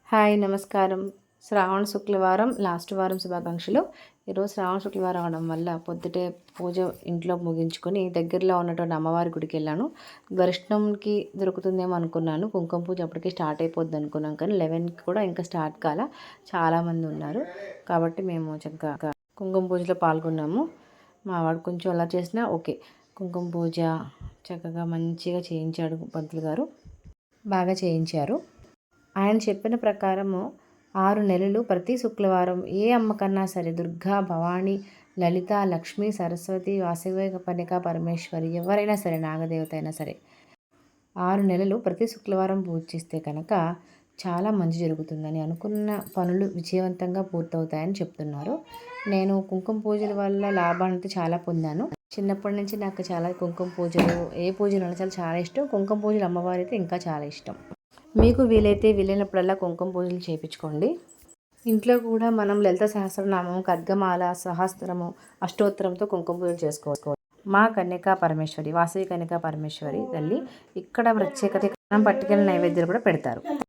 Hi నమస్కారం. శ్రావణ శుక్రవారం last వారం శుభాకాంక్షలు. ఈరోజు శ్రావణ శుక్రవారం అవడం వల్ల పొద్దుటే పూజ ఇంట్లో ముగించుకొని దగ్గరలో ఉన్నటువంటి అమ్మవారి గుడికి వెళ్ళాను. దర్శనంకి దొరుకుతుందేమో అనుకున్నాను. కుంకుమ పూజ అప్పటికే స్టార్ట్ అయిపోద్ది అనుకున్నాం, కానీ 11కి కూడా ఇంకా స్టార్ట్ కాల. చాలామంది ఉన్నారు కాబట్టి మేము చక్కగా కుంకుమ పూజలో పాల్గొన్నాము. మా వాడు కొంచెం అలా చేసినా ఓకే. కుంకుమ పూజ చక్కగా మంచిగా చేయించాడు పంతులు గారు, బాగా చేయించారు. ఆయన చెప్పిన ప్రకారము 6 నెలలు ప్రతి శుక్రవారం ఏ అమ్మకన్నా సరే దుర్గా, భవానీ, లలిత, లక్ష్మి, సరస్వతి, వాసవి కన్యకా పరమేశ్వరి ఎవరైనా సరే, నాగదేవత అయినా సరే 6 నెలలు ప్రతి శుక్రవారం పూజ చేస్తే కనుక చాలా మంచి జరుగుతుందని, అనుకున్న పనులు విజయవంతంగా పూర్తవుతాయని చెప్తున్నారు. నేను కుంకుమ పూజల వల్ల లాభాన్ని చాలా పొందాను. చిన్నప్పటి నుంచి నాకు చాలా కుంకుమ పూజలు, ఏ పూజలు అన్నా చాలా ఇష్టం. కుంకుమ పూజలు అమ్మవారి అయితే ఇంకా చాలా ఇష్టం. మీకు వీలైతే వీలైనప్పుడల్లా కుంకుమ పూజలు చేయించుకోండి. ఇంట్లో కూడా మనం లలిత సహస్రనామం, ఖడ్గమాల, సహస్రము, అష్టోత్తరంతో కుంకుమ పూజలు చేసుకోవచ్చు. మా కన్యకా పరమేశ్వరి, వాసవి కన్యకా పరమేశ్వరి తల్లి ఇక్కడ ప్రత్యేకత, పట్టుకెళ్ళిన నైవేద్యాలు కూడా పెడతారు.